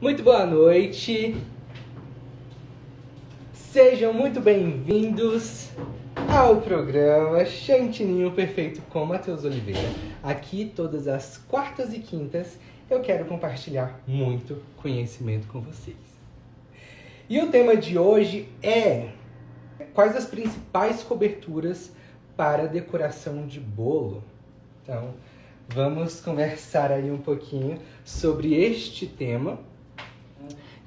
Muito boa noite, sejam muito bem-vindos ao programa Chantininho Perfeito com Matheus Oliveira. Aqui, todas as quartas e quintas, eu quero compartilhar muito conhecimento com vocês. E o tema de hoje é: quais as principais coberturas para decoração de bolo? Então, vamos conversar aí um pouquinho sobre este tema.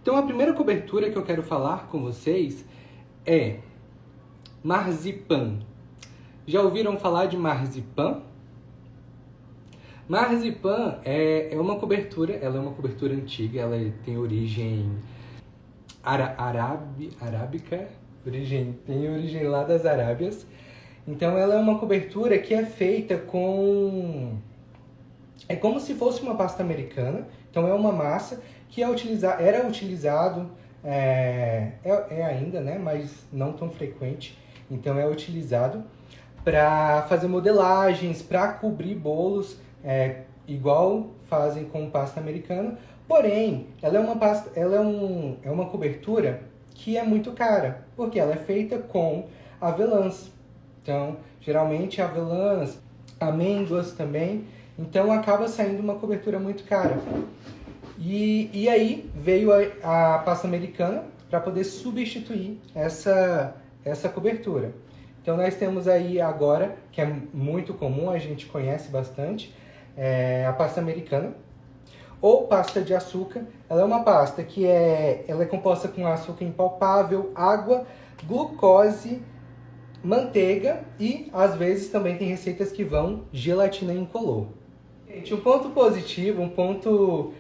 Então, a primeira cobertura que eu quero falar com vocês é marzipan. Já ouviram falar de marzipan? Marzipan é uma cobertura, ela é uma cobertura antiga, ela tem origem arábica, tem origem lá das Arábias. Então, ela é uma cobertura que é feita com... É como se fosse uma pasta americana. Então, é uma massa que era utilizado, ainda, né? Mas não tão frequente. Então, é utilizado para fazer modelagens, para cobrir bolos, igual fazem com pasta americana. Porém, ela é uma cobertura que é muito cara, porque ela é feita com avelãs. Então, geralmente avelãs, amêndoas também. Então, acaba saindo uma cobertura muito cara. E aí veio a pasta americana para poder substituir essa cobertura. Então, nós temos aí agora, que é muito comum, a gente conhece bastante, a pasta americana. Ou pasta de açúcar. Ela é uma pasta que ela é composta com açúcar impalpável, água, glucose, manteiga e, às vezes, também tem receitas que vão gelatina incolor. Gente, um ponto positivo, um ponto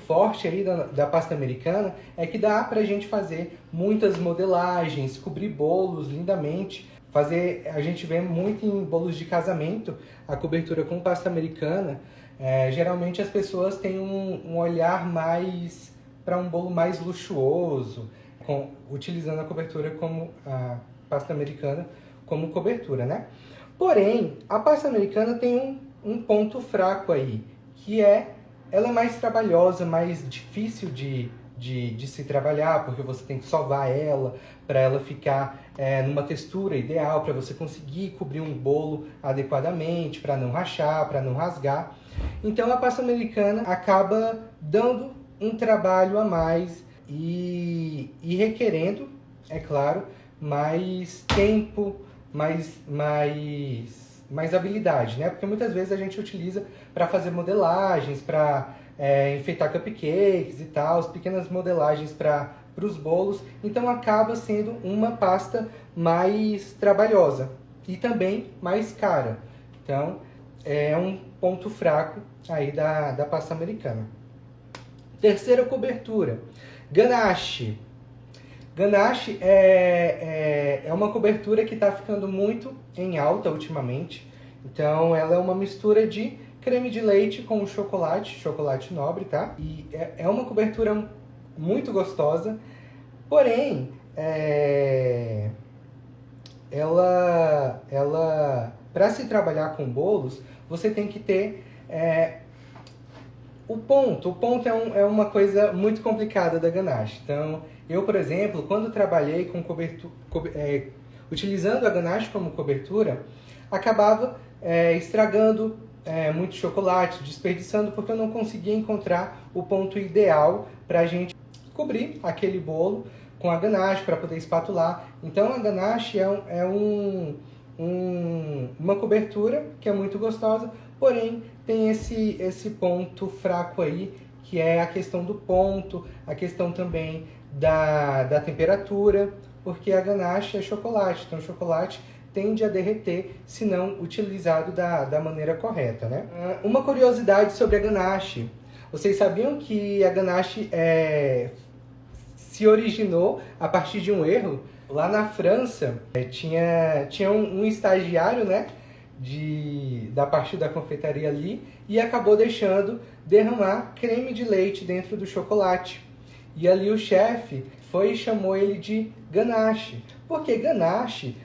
forte aí da pasta americana é que dá pra gente fazer muitas modelagens, cobrir bolos lindamente. A gente vê muito em bolos de casamento a cobertura com pasta americana. Geralmente as pessoas têm um olhar mais para um bolo mais luxuoso, utilizando a cobertura como a pasta americana como cobertura, né? Porém, a pasta americana tem um ponto fraco aí, que ela é mais trabalhosa, mais difícil de se trabalhar, porque você tem que sovar ela para ela ficar numa textura ideal, para você conseguir cobrir um bolo adequadamente, para não rachar, para não rasgar. Então a pasta americana acaba dando um trabalho a mais e requerendo, é claro, mais tempo, mais habilidade, né? Porque muitas vezes a gente utiliza para fazer modelagens, para enfeitar cupcakes e tal, pequenas modelagens para os bolos. Então acaba sendo uma pasta mais trabalhosa e também mais cara. Então é um ponto fraco aí da pasta americana. Terceira cobertura, ganache. Ganache é uma cobertura que está ficando muito em alta ultimamente. Então, ela é uma mistura de creme de leite com chocolate nobre, tá? E é uma cobertura muito gostosa. Porém, ela para se trabalhar com bolos, você tem que ter o ponto. O ponto é uma coisa muito complicada da ganache. Então, eu, por exemplo, quando trabalhei com utilizando a ganache como cobertura, acabava estragando muito chocolate, desperdiçando, porque eu não conseguia encontrar o ponto ideal para a gente cobrir aquele bolo com a ganache, para poder espatular. Então, a ganache uma cobertura que é muito gostosa, porém tem esse ponto fraco aí, que é a questão do ponto, a questão também da temperatura, porque a ganache é chocolate, então o chocolate tende a derreter se não utilizado da maneira correta, né? Uma curiosidade sobre a ganache: vocês sabiam que a ganache se originou a partir de um erro? Lá na França, tinha um estagiário, né, da parte da confeitaria ali, e acabou deixando derramar creme de leite dentro do chocolate. E ali o chefe foi e chamou ele de ganache. Porque ganache,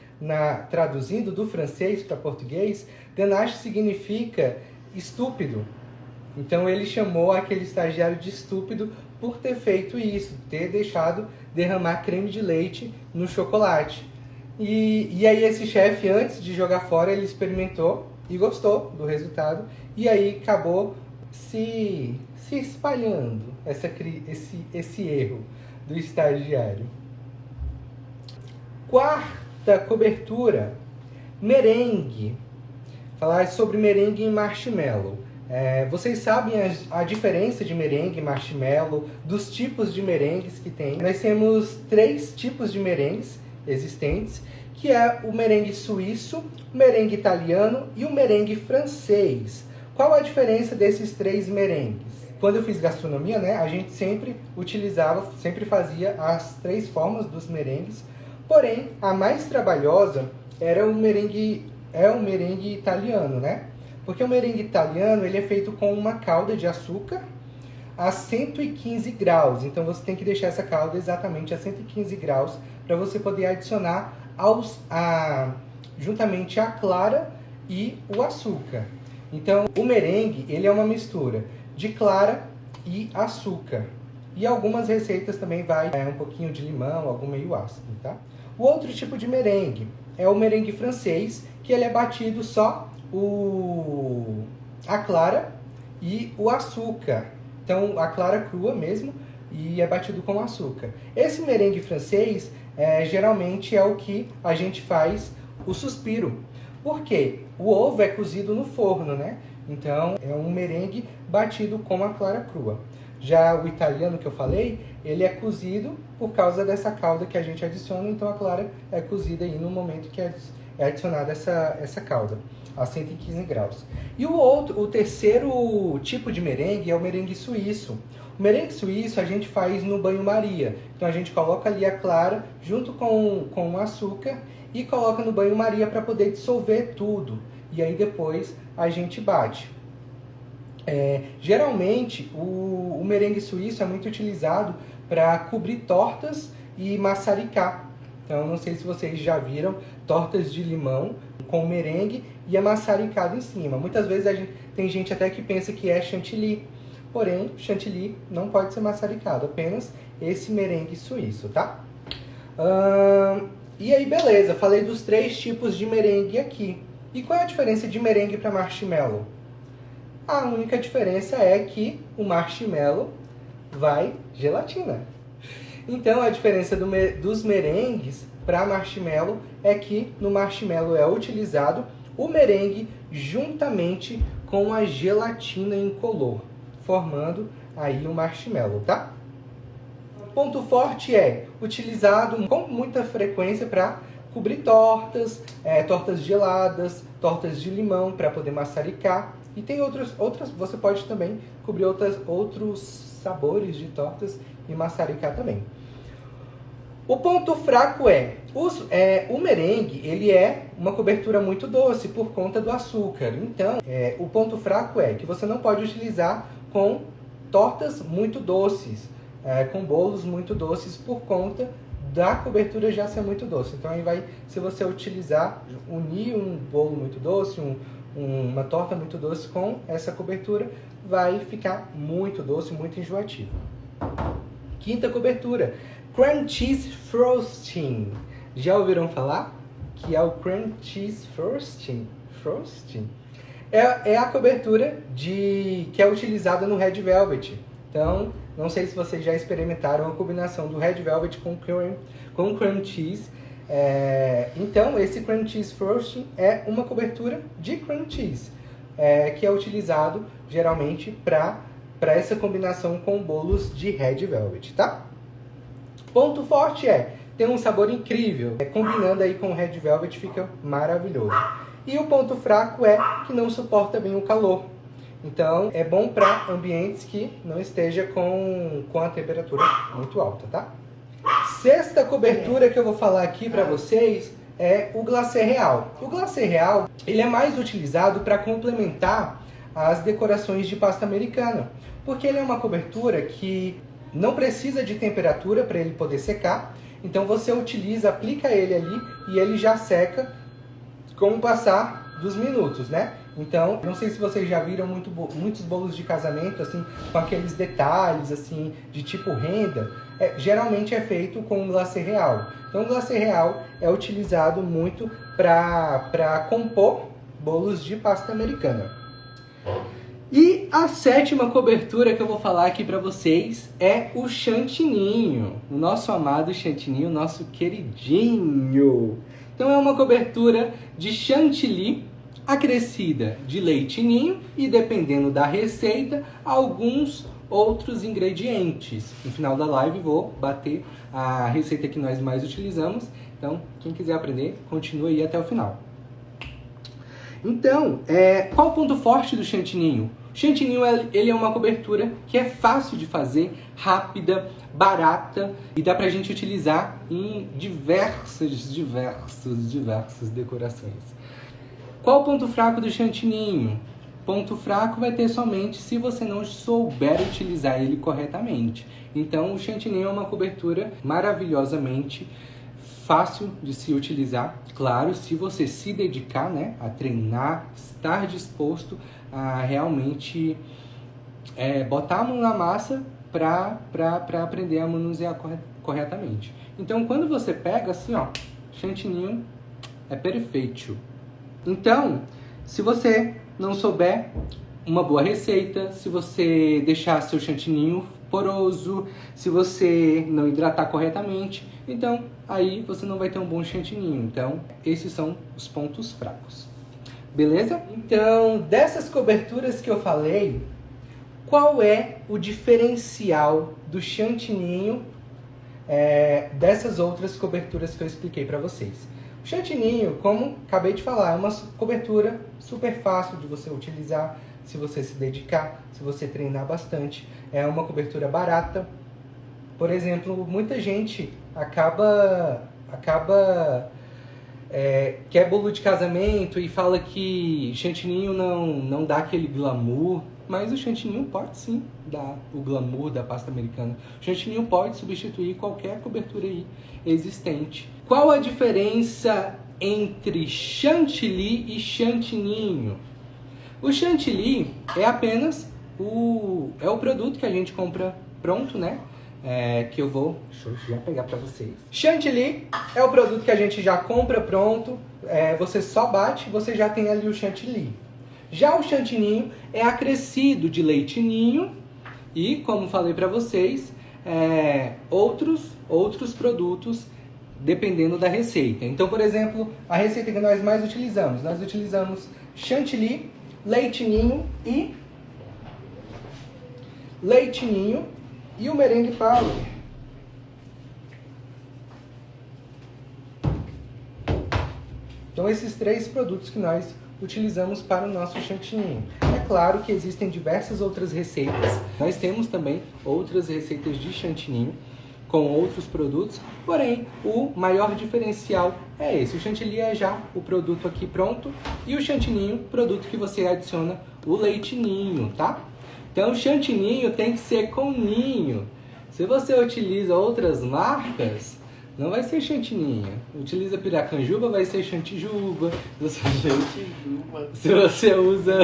traduzindo do francês para português, ganache significa estúpido. Então ele chamou aquele estagiário de estúpido por ter feito isso, ter deixado derramar creme de leite no chocolate. E aí esse chefe, antes de jogar fora, ele experimentou e gostou do resultado. E aí acabou se espalhando esse erro do estagiário. Quarta cobertura, merengue. Falar sobre merengue e marshmallow. Vocês sabem a diferença de merengue e marshmallow, dos tipos de merengues que tem. Nós temos 3 tipos de merengues existentes, que é o merengue suíço, o merengue italiano e o merengue francês. Qual a diferença desses 3 merengues? Quando eu fiz gastronomia, né, a gente sempre fazia as 3 formas dos merengues, porém a mais trabalhosa era o merengue italiano, né? Porque o merengue italiano ele é feito com uma calda de açúcar a 115 graus. Então você tem que deixar essa calda exatamente a 115 graus para você poder adicionar juntamente a clara e o açúcar. Então o merengue ele é uma mistura de clara e açúcar. E algumas receitas também vai um pouquinho de limão, algo meio ácido, tá? O outro tipo de merengue é o merengue francês, que ele é batido só a clara e o açúcar. Então, a clara crua mesmo e é batido com açúcar. Esse merengue francês, geralmente é o que a gente faz o suspiro. Por quê? O ovo é cozido no forno, né? Então, é um merengue batido com a clara crua. Já o italiano que eu falei, ele é cozido por causa dessa calda que a gente adiciona, então a clara é cozida aí no momento que é adicionada essa calda, a 115 graus. E o terceiro tipo de merengue é o merengue suíço. O merengue suíço a gente faz no banho-maria. Então a gente coloca ali a clara junto com o açúcar e coloca no banho-maria para poder dissolver tudo. E aí depois a gente bate. Geralmente o merengue suíço é muito utilizado para cobrir tortas e maçaricar. Então não sei se vocês já viram tortas de limão com merengue e é maçaricado em cima. Muitas vezes tem gente até que pensa que é chantilly. Porém, chantilly não pode ser maçaricado, apenas esse merengue suíço, tá? E aí, beleza, falei dos 3 tipos de merengue aqui. E qual é a diferença de merengue para marshmallow? A única diferença é que o marshmallow vai gelatina. Então, a diferença dos merengues para marshmallow é que no marshmallow é utilizado o merengue juntamente com a gelatina incolor, formando aí o marshmallow, tá? O ponto forte é utilizado com muita frequência para cobrir tortas, tortas geladas, tortas de limão para poder maçaricar. E tem outras, você pode também cobrir outros sabores de tortas e maçaricar também. O ponto fraco o merengue, ele é uma cobertura muito doce por conta do açúcar. Então, o ponto fraco é que você não pode utilizar com tortas muito doces, com bolos muito doces por conta da cobertura já ser muito doce. Então, se você unir um bolo muito doce, uma torta muito doce com essa cobertura, vai ficar muito doce, muito enjoativo. Quinta cobertura, cream cheese frosting. Já ouviram falar? Que é o cream cheese frosting? É a cobertura que é utilizada no Red Velvet. Então, não sei se vocês já experimentaram a combinação do Red Velvet com cream cheese. Então, esse cream cheese frosting é uma cobertura de cream cheese, que é utilizado geralmente para essa combinação com bolos de Red Velvet, tá? Ponto forte tem um sabor incrível, combinando aí com o Red Velvet fica maravilhoso. E o ponto fraco é que não suporta bem o calor. Então, é bom para ambientes que não esteja com a temperatura muito alta, tá? Sexta cobertura que eu vou falar aqui para vocês é o glacê real. O glacê real, ele é mais utilizado para complementar as decorações de pasta americana, porque ele é uma cobertura que não precisa de temperatura para ele poder secar. Então você aplica ele ali e ele já seca com o passar dos minutos, né? Então, não sei se vocês já viram muitos bolos de casamento, assim, com aqueles detalhes, assim, de tipo renda. Geralmente é feito com glacê real. Então, o glacê real é utilizado muito para compor bolos de pasta americana. E a sétima cobertura que eu vou falar aqui para vocês é o chantininho. O nosso amado chantininho, nosso queridinho. Então, é uma cobertura de chantilly acrescida de leite ninho e, dependendo da receita, alguns outros ingredientes. No final da live vou bater a receita que nós mais utilizamos. Então, quem quiser aprender, continue aí até o final. Então, qual o ponto forte do chantininho? O chantininho ele é uma cobertura que é fácil de fazer, rápida, barata e dá pra gente utilizar em diversas decorações. Qual o ponto fraco do chantininho? Ponto fraco vai ter somente se você não souber utilizar ele corretamente. Então, o chantininho é uma cobertura maravilhosamente fácil de se utilizar. Claro, se você se dedicar, né, a treinar, estar disposto a realmente botar a mão na massa para aprender a manusear corretamente. Então, quando você pega assim, ó, chantininho é perfeito. Então, se você não souber uma boa receita, se você deixar seu chantininho poroso, se você não hidratar corretamente, então aí você não vai ter um bom chantininho. Então, esses são os pontos fracos. Beleza? Então, dessas coberturas que eu falei, qual é o diferencial do chantininho dessas outras coberturas que eu expliquei para vocês? O chantininho, como acabei de falar, é uma cobertura super fácil de você utilizar se você se dedicar, se você treinar bastante. É uma cobertura barata. Por exemplo, muita gente quer bolo de casamento e fala que chantininho não dá aquele glamour. Mas o chantininho pode sim dar o glamour da pasta americana. O chantininho pode substituir qualquer cobertura aí existente. Qual a diferença entre chantilly e chantininho? O chantilly é apenas o produto que a gente compra pronto, né? Deixa eu já pegar para vocês. Chantilly é o produto que a gente já compra pronto. Você só bate, você já tem ali o chantilly. Já o chantininho é acrescido de leite ninho e, como falei para vocês, outros produtos dependendo da receita. Então, por exemplo, a receita que nós mais utilizamos, nós utilizamos chantilly, leite ninho e o merengue powder. Então, esses três produtos que nós utilizamos para o nosso chantininho. É claro que existem diversas outras receitas. Nós temos também outras receitas de chantininho com outros produtos, porém o maior diferencial é esse. O chantilly é já o produto aqui pronto e o chantininho, produto que você adiciona o leite ninho, tá? Então o chantininho tem que ser com ninho. Se você utiliza outras marcas, não vai ser chantininho. Utiliza piracanjuba, vai ser chantijuba. Se você usa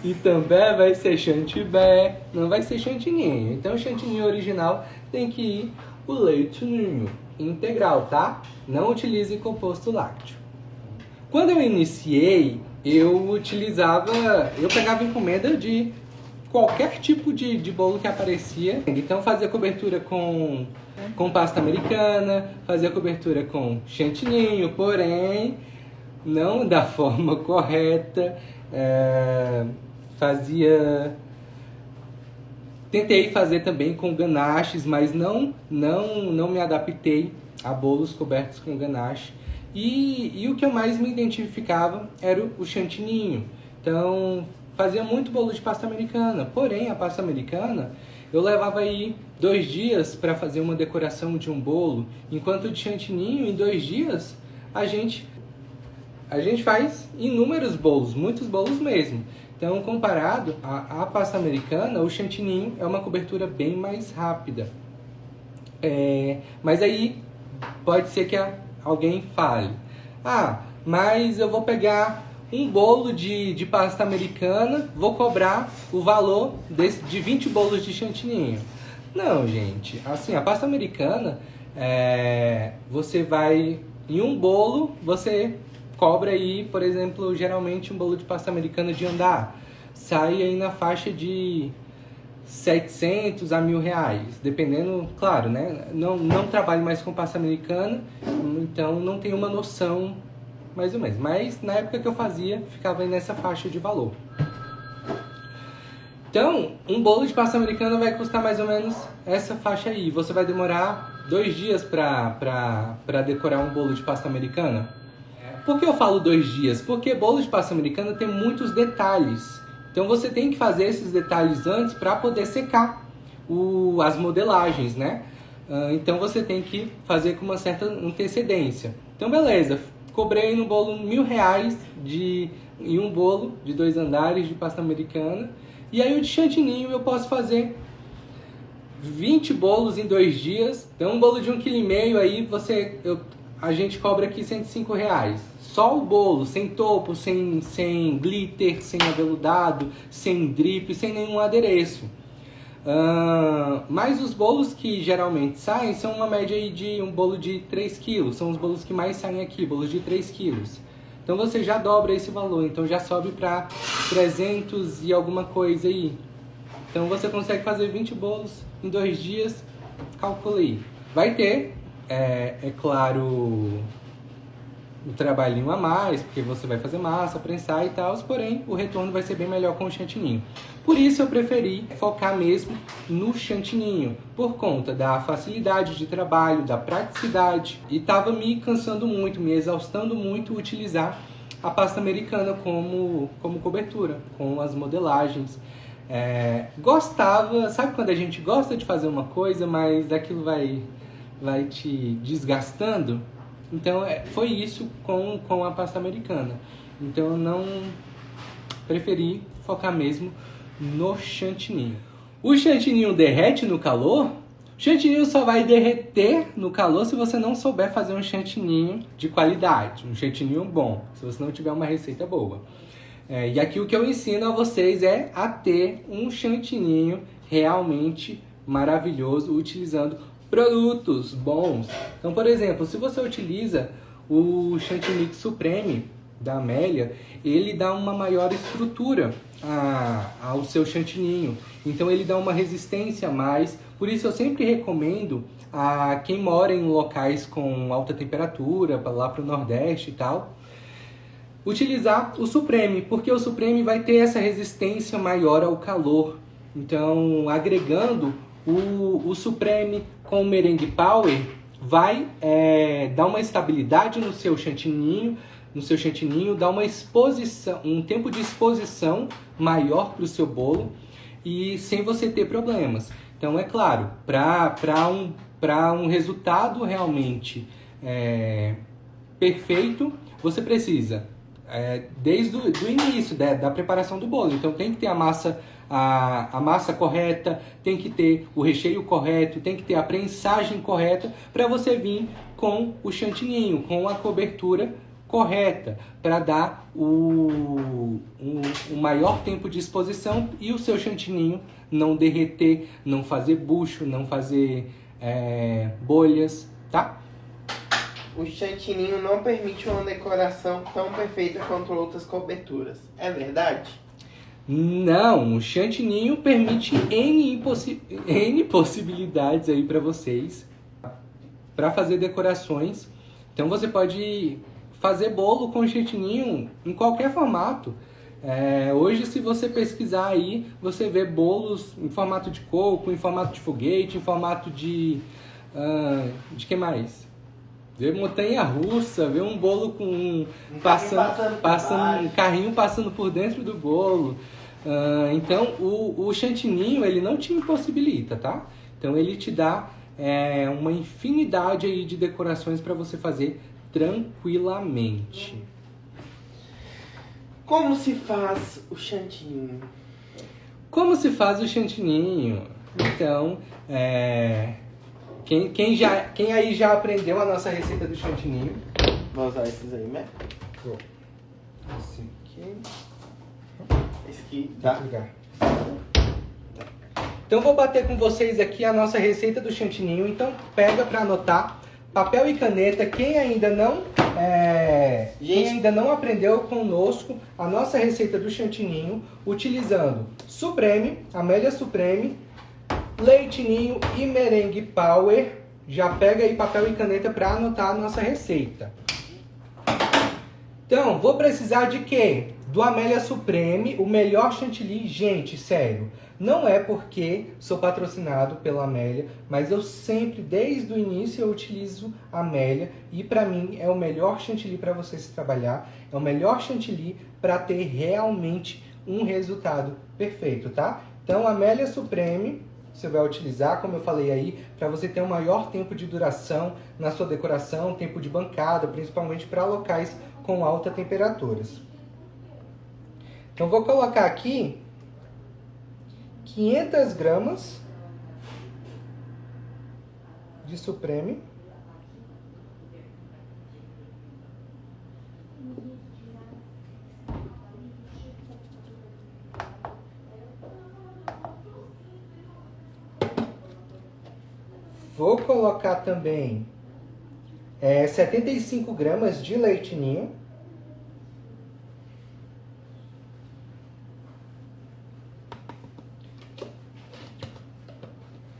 itambé, vai ser chantibé. Não vai ser chantininho. Então, o chantininho original tem que ir o leite ninho integral, tá? Não utilize composto lácteo. Quando eu iniciei, eu pegava encomenda de qualquer tipo de bolo que aparecia. Então, fazia cobertura com pasta americana, fazia cobertura com chantininho, porém não da forma correta. Tentei fazer também com ganaches, mas não me adaptei a bolos cobertos com ganache. E o que eu mais me identificava era o chantininho. Então, fazia muito bolo de pasta americana. Porém, a pasta americana, eu levava aí 2 dias para fazer uma decoração de um bolo. Enquanto de chantininho, em 2 dias, a gente faz inúmeros bolos, muitos bolos mesmo. Então, comparado à pasta americana, o chantininho é uma cobertura bem mais rápida. Mas aí pode ser que alguém fale: mas eu vou pegar um bolo de pasta americana, vou cobrar o valor de 20 bolos de chantininho. Não, gente. Assim, a pasta americana, você vai... Em um bolo, você cobra aí, por exemplo, geralmente um bolo de pasta americana de andar. Sai aí na faixa de 700 a R$1.000, dependendo, claro, né? Não trabalho mais com pasta americana, então não tenho uma noção mais ou menos. Mas na época que eu fazia, ficava aí nessa faixa de valor. Então, um bolo de pasta americana vai custar mais ou menos essa faixa aí. Você vai demorar 2 dias para decorar um bolo de pasta americana. Por que eu falo 2 dias? Porque bolo de pasta americana tem muitos detalhes. Então você tem que fazer esses detalhes antes para poder secar as modelagens, né? Então você tem que fazer com uma certa antecedência. Então beleza, cobrei no bolo R$1.000 em um bolo de 2 andares de pasta americana. E aí o de chantininho eu posso fazer 20 bolos em 2 dias. Então um bolo de 1,5 kg aí a gente cobra aqui R$105. Só o bolo, sem topo, sem glitter, sem aveludado, sem drip, sem nenhum adereço. Mas os bolos que geralmente saem são uma média aí de um bolo de 3 kg. São os bolos que mais saem aqui, bolos de 3 kg. Então você já dobra esse valor, então já sobe para 300 e alguma coisa aí. Então você consegue fazer 20 bolos em 2 dias, calculei. Vai ter, é claro, um trabalhinho a mais, porque você vai fazer massa, prensar e tal, porém o retorno vai ser bem melhor com o chantininho. Por isso eu preferi focar mesmo no chantininho, por conta da facilidade de trabalho, da praticidade, e estava me cansando muito, me exaustando muito utilizar a pasta americana como cobertura, com as modelagens. Gostava, sabe quando a gente gosta de fazer uma coisa, mas aquilo vai te desgastando? Então foi isso com a pasta americana. Então eu não preferi focar mesmo no chantininho. O chantininho derrete no calor? O chantininho só vai derreter no calor se você não souber fazer um chantininho de qualidade, um chantininho bom, se você não tiver uma receita boa. E aqui o que eu ensino a vocês é a ter um chantininho realmente maravilhoso, utilizando produtos bons. Então, por exemplo, se você utiliza o Chantilly Supreme da Amélia, ele dá uma maior estrutura ao seu chantininho. Então ele dá uma resistência a mais. Por isso eu sempre recomendo a quem mora em locais com alta temperatura, lá para o Nordeste e tal, utilizar o Supreme, porque o Supreme vai ter essa resistência maior ao calor. Então, agregando o Supreme com o Merengue Power, vai dar uma estabilidade no seu chantininho, dá uma exposição, um tempo de exposição maior para o seu bolo e sem você ter problemas. Então, é claro, para um resultado realmente perfeito, você precisa, desde o início da preparação do bolo. Então, tem que ter a massa correta, tem que ter o recheio correto, tem que ter a prensagem correta para você vir com o chantininho, com a cobertura correta, para dar o maior tempo de exposição e o seu chantininho não derreter, não fazer bucho, não fazer bolhas, tá? O chantininho não permite uma decoração tão perfeita quanto outras coberturas, é verdade? Não, o chantininho permite N possibilidades aí para vocês, para fazer decorações. Então você pode fazer bolo com chantininho em qualquer formato. Hoje, se você pesquisar aí, você vê bolos em formato de coco, em formato de foguete, em formato de que mais? Vê montanha-russa, vê um bolo com um carrinho passando por dentro do bolo. Então, o chantininho, ele não te impossibilita, tá? Então, ele te dá uma infinidade aí de decorações para você fazer tranquilamente. Como se faz o chantininho? Como se faz o chantininho? Então, quem aí já aprendeu a nossa receita do chantininho? Vou usar esses aí mesmo. Esse aqui. aqui. Esse aqui, Tá. tá? Ligar. Então vou bater com vocês aqui a nossa receita do chantininho. Então pega para anotar papel e caneta. Quem ainda não aprendeu conosco a nossa receita do chantininho, utilizando Supreme, Amélia Supreme, Leite Ninho e Merengue Power, já pega aí papel e caneta para anotar a nossa receita. Então, vou precisar de quê? Do Amélia Supreme, o melhor chantilly. Gente, sério, não é porque sou patrocinado pela Amélia, mas eu sempre, desde o início, eu utilizo a Amélia e para mim é o melhor chantilly para vocês trabalhar, é o melhor chantilly para ter realmente um resultado perfeito, tá? Então, Amélia Supreme, você vai utilizar, como eu falei aí, para você ter um maior tempo de duração na sua decoração, tempo de bancada, principalmente para locais com altas temperaturas. Então, vou colocar aqui 500 gramas de Supreme. Vou colocar também 75 gramas de leite ninho.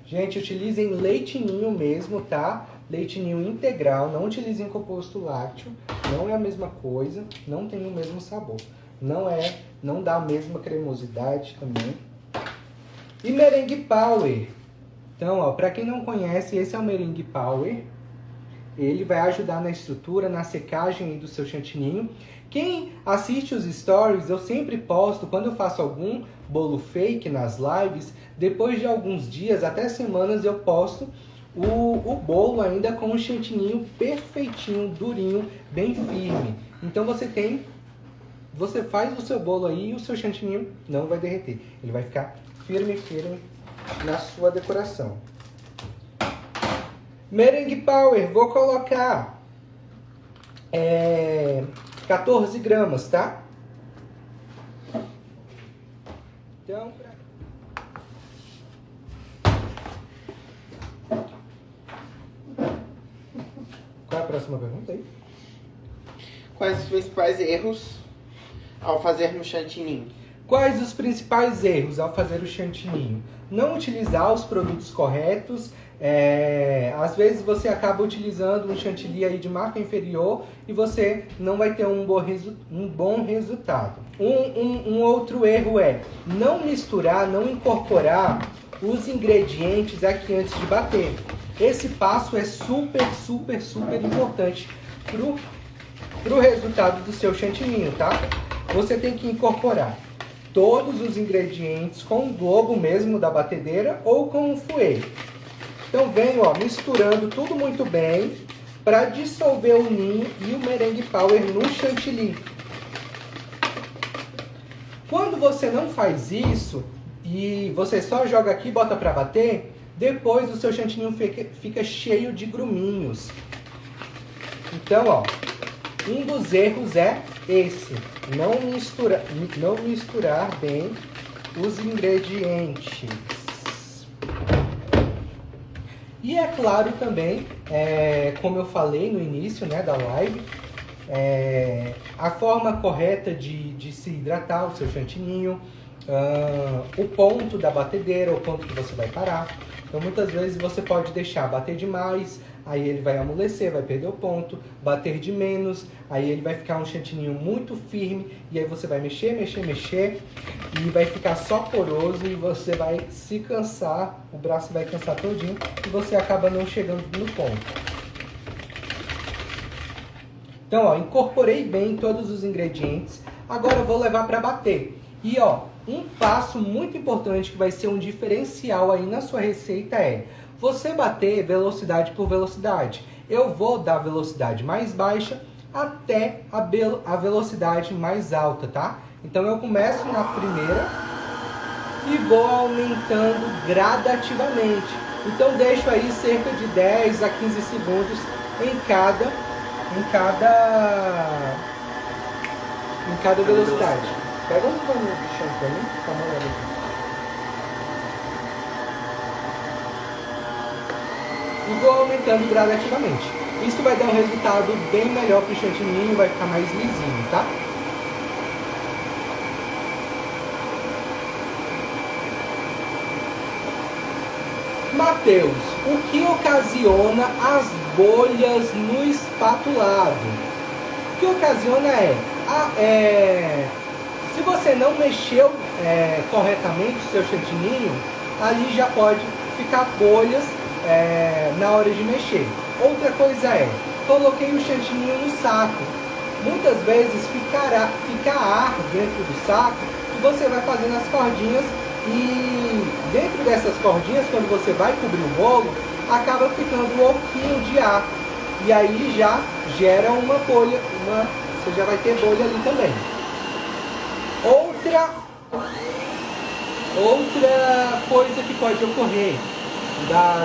Gente, utilizem leite ninho mesmo, tá? Leite ninho integral, não utilizem composto lácteo, não é a mesma coisa, não tem o mesmo sabor. Não dá a mesma cremosidade também. E Merengue Power. Então, ó, para quem não conhece, esse é o Merengue Power. Ele vai ajudar na estrutura, na secagem do seu chantininho. Quem assiste os stories, eu sempre posto, quando eu faço algum bolo fake nas lives, depois de alguns dias, até semanas, eu posto o bolo ainda com o chantininho perfeitinho, durinho, bem firme. Então você faz o seu bolo aí e o seu chantininho não vai derreter. Ele vai ficar firme na sua decoração. Merengue Power, vou colocar 14 gramas, tá? Então, qual é a próxima pergunta aí? Quais os principais erros ao fazermos chantininho? Quais os principais erros ao fazer o chantininho? Não utilizar os produtos corretos. Às vezes você acaba utilizando um chantilly aí de marca inferior e você não vai ter um bom resultado. Um outro erro é não misturar, não incorporar os ingredientes aqui antes de bater. Esse passo é super importante pro resultado do seu chantininho, tá? Você tem que incorporar todos os ingredientes com o globo mesmo da batedeira ou com o fouet. Então venho misturando tudo muito bem para dissolver o ninho e o Merengue Power no chantilly. Quando você não faz isso e você só joga aqui e bota para bater, depois o seu chantininho fica cheio de gruminhos. Então, um dos erros é esse, não misturar bem os ingredientes. E é claro também, como eu falei no início, né, da live, a forma correta de se hidratar o seu chantininho, o ponto da batedeira, o ponto que você vai parar. Então muitas vezes você pode deixar bater demais, aí ele vai amolecer, vai perder o ponto, bater de menos, aí ele vai ficar um chantininho muito firme, e aí você vai mexer, e vai ficar só poroso, e você vai se cansar, o braço vai cansar todinho, e você acaba não chegando no ponto. Então, incorporei bem todos os ingredientes, agora eu vou levar para bater. E, um passo muito importante que vai ser um diferencial aí na sua receita é você bater velocidade por velocidade. Eu vou da velocidade mais baixa até a velocidade mais alta, tá? Então eu começo na primeira e vou aumentando gradativamente. Então deixo aí cerca de 10 a 15 segundos em cada em cada velocidade. Pega um pano de chão pra mim, dá uma olhada aqui. E vou aumentando gradativamente. Isso vai dar um resultado bem melhor pro chantininho, vai ficar mais lisinho, tá? Mateus, o que ocasiona as bolhas no espatulado? O que ocasiona se você não mexeu corretamente o seu chantininho, ali já pode ficar bolhas na hora de mexer. Outra coisa coloquei o chantininho no saco. Muitas vezes fica ar dentro do saco e você vai fazendo as cordinhas e dentro dessas cordinhas, quando você vai cobrir o bolo, acaba ficando um pouquinho de ar. E aí já gera uma bolha, você já vai ter bolha ali também. Outra coisa que pode ocorrer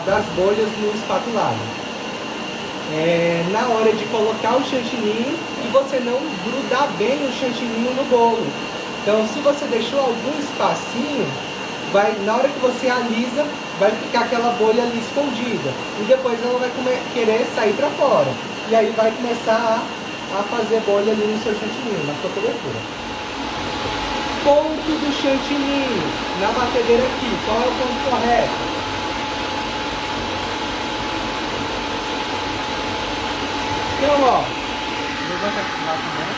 das bolhas no espatulado. Na hora de colocar o chantininho e você não grudar bem o chantininho no bolo. Então, se você deixou algum espacinho, na hora que você alisa, vai ficar aquela bolha ali escondida. E depois ela vai querer sair para fora. E aí vai começar a fazer bolha ali no seu chantininho, na sua cobertura. Ponto do chantininho, na batedeira aqui. Qual é o ponto correto? Então, ó, levanta aqui lá também.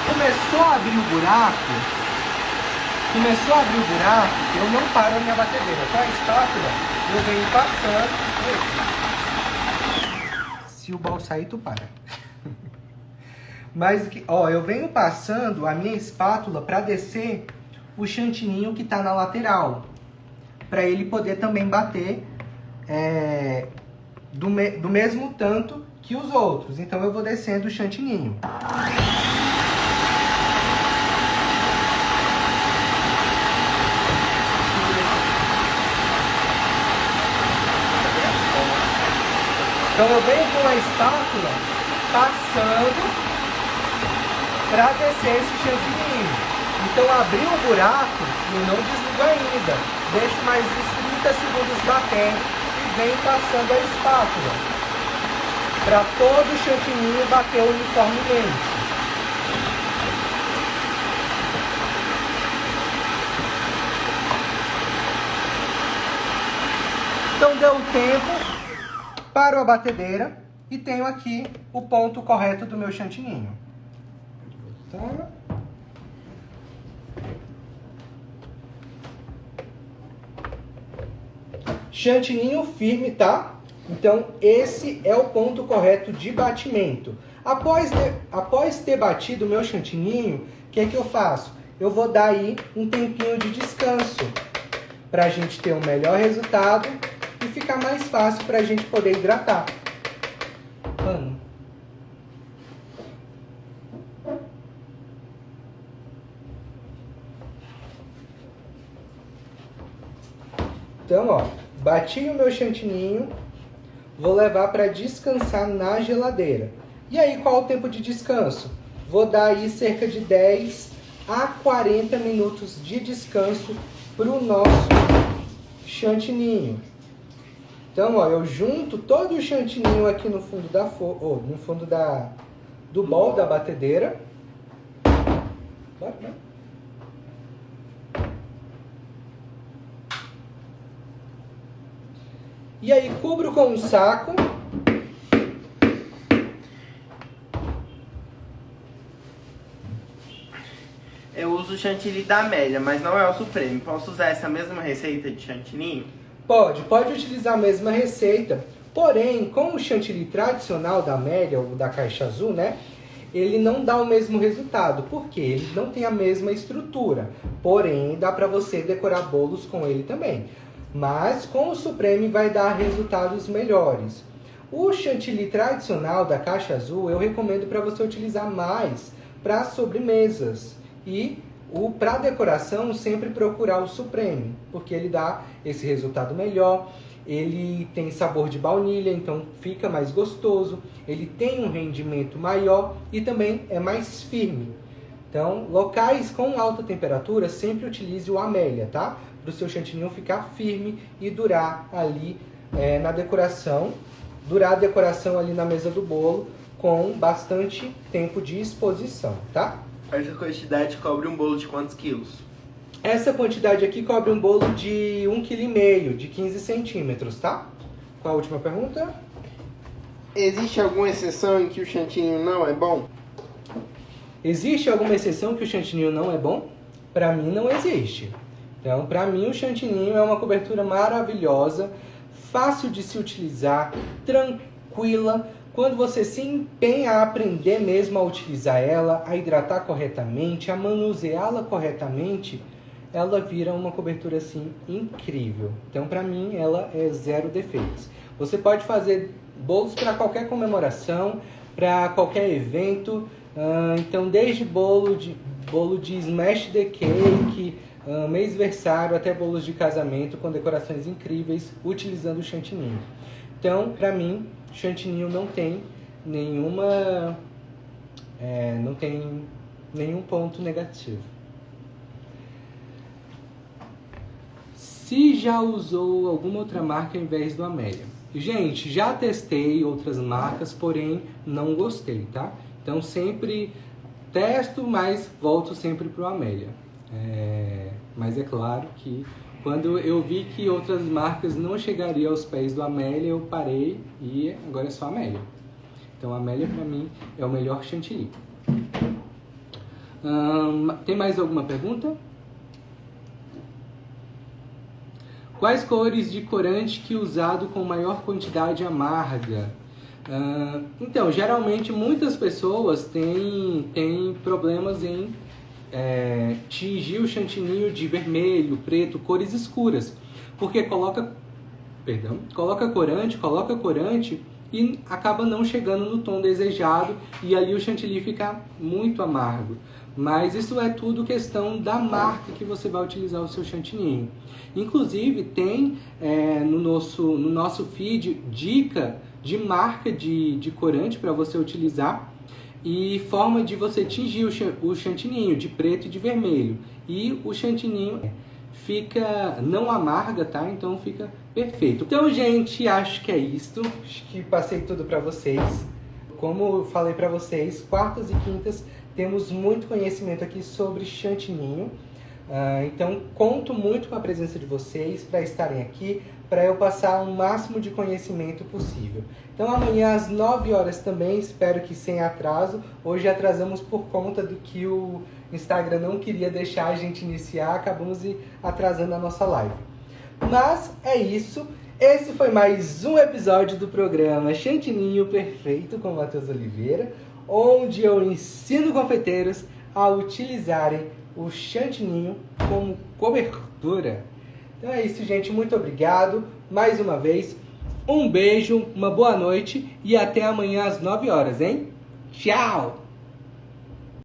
Começou a abrir o buraco, eu não paro a minha batedeira. Com a espátula, eu venho passando. Se o bal sair, tu para. Mas, ó, eu venho passando a minha espátula para descer o chantininho que tá na lateral. Para ele poder também bater do mesmo tanto que os outros. Então eu vou descendo o chantininho. Então eu venho com a espátula passando para descer esse chantininho. Então abriu o buraco, eu não desligo ainda. Deixo mais uns 30 segundos batendo e venho passando a espátula para todo o chantininho bater uniformemente. Então deu tempo, paro a batedeira e tenho aqui o ponto correto do meu chantininho. Tá. Chantininho firme, tá? Então, esse é o ponto correto de batimento. Após ter batido o meu chantininho, o que é que eu faço? Eu vou dar aí um tempinho de descanso para a gente ter um melhor resultado e ficar mais fácil para a gente poder hidratar. Pano. Então, ó, bati o meu chantininho. Vou levar para descansar na geladeira. E aí, qual o tempo de descanso? Vou dar aí cerca de 10 a 40 minutos de descanso para o nosso chantininho. Então, ó, eu junto todo o chantininho aqui no fundo do bol da batedeira. Bora, bora. E aí, cubro com um saco. Eu uso o chantilly da Amélia, mas não é o Supreme. Posso usar essa mesma receita de chantininho? Pode utilizar a mesma receita. Porém, com o chantilly tradicional da Amélia, ou da caixa azul, né? Ele não dá o mesmo resultado. Por quê? Ele não tem a mesma estrutura. Porém, dá para você decorar bolos com ele também. Mas com o Supreme vai dar resultados melhores. O chantilly tradicional da caixa azul eu recomendo para você utilizar mais para sobremesas. E para decoração sempre procurar o Supreme, porque ele dá esse resultado melhor. Ele tem sabor de baunilha, então fica mais gostoso. Ele tem um rendimento maior e também é mais firme. Então, locais com alta temperatura, sempre utilize o Amélia, tá? Para o seu chantininho ficar firme e durar ali na decoração, durar a decoração ali na mesa do bolo com bastante tempo de exposição, tá? Essa quantidade cobre um bolo de quantos quilos? Essa quantidade aqui cobre um bolo de 1,5 kg, de 15 centímetros, tá? Qual a última pergunta? Existe alguma exceção em que o chantininho não é bom? Existe alguma exceção que o chantininho não é bom? Para mim não existe. Então, para mim o chantininho é uma cobertura maravilhosa, fácil de se utilizar, tranquila. Quando você se empenha a aprender mesmo a utilizar ela, a hidratar corretamente, a manuseá-la corretamente, ela vira uma cobertura assim incrível. Então, para mim, ela é 0 defeitos. Você pode fazer bolos para qualquer comemoração, para qualquer evento. Então, desde bolo de smash the cake, mêsversário, até bolos de casamento com decorações incríveis, utilizando o chantininho. Então, para mim, chantininho não tem nenhum ponto negativo. Se já usou alguma outra marca ao invés do Amélia? Gente, já testei outras marcas, porém não gostei, tá? Então sempre testo, mas volto sempre pro Amélia. Mas é claro que quando eu vi que outras marcas não chegariam aos pés do Amélia, eu parei e agora é só Amélia. Então a Amélia para mim é o melhor chantilly. Tem mais alguma pergunta? Quais cores de corante que usado com maior quantidade amarga? Então, geralmente muitas pessoas têm problemas em tingir o chantininho de vermelho, preto, cores escuras. Porque coloca corante e acaba não chegando no tom desejado e ali o chantilly fica muito amargo. Mas isso é tudo questão da marca que você vai utilizar o seu chantininho. Inclusive tem no nosso feed dica de marca de corante para você utilizar e forma de você tingir o chantininho de preto e de vermelho. E o chantininho não amarga, tá? Então fica perfeito. Então, gente, acho que é isto. Acho que passei tudo para vocês. Como eu falei para vocês, quartas e quintas temos muito conhecimento aqui sobre chantininho. Então, conto muito com a presença de vocês para estarem aqui, para eu passar o máximo de conhecimento possível. Então, amanhã às 9 horas também, espero que sem atraso. Hoje atrasamos por conta do que o Instagram não queria deixar a gente iniciar, acabamos atrasando a nossa live. Mas é isso. Esse foi mais um episódio do programa Chantininho Perfeito com o Matheus Oliveira, onde eu ensino confeiteiros a utilizarem o chantininho como cobertura. Então é isso, gente. Muito obrigado mais uma vez. Um beijo, uma boa noite e até amanhã às 9 horas, hein? Tchau!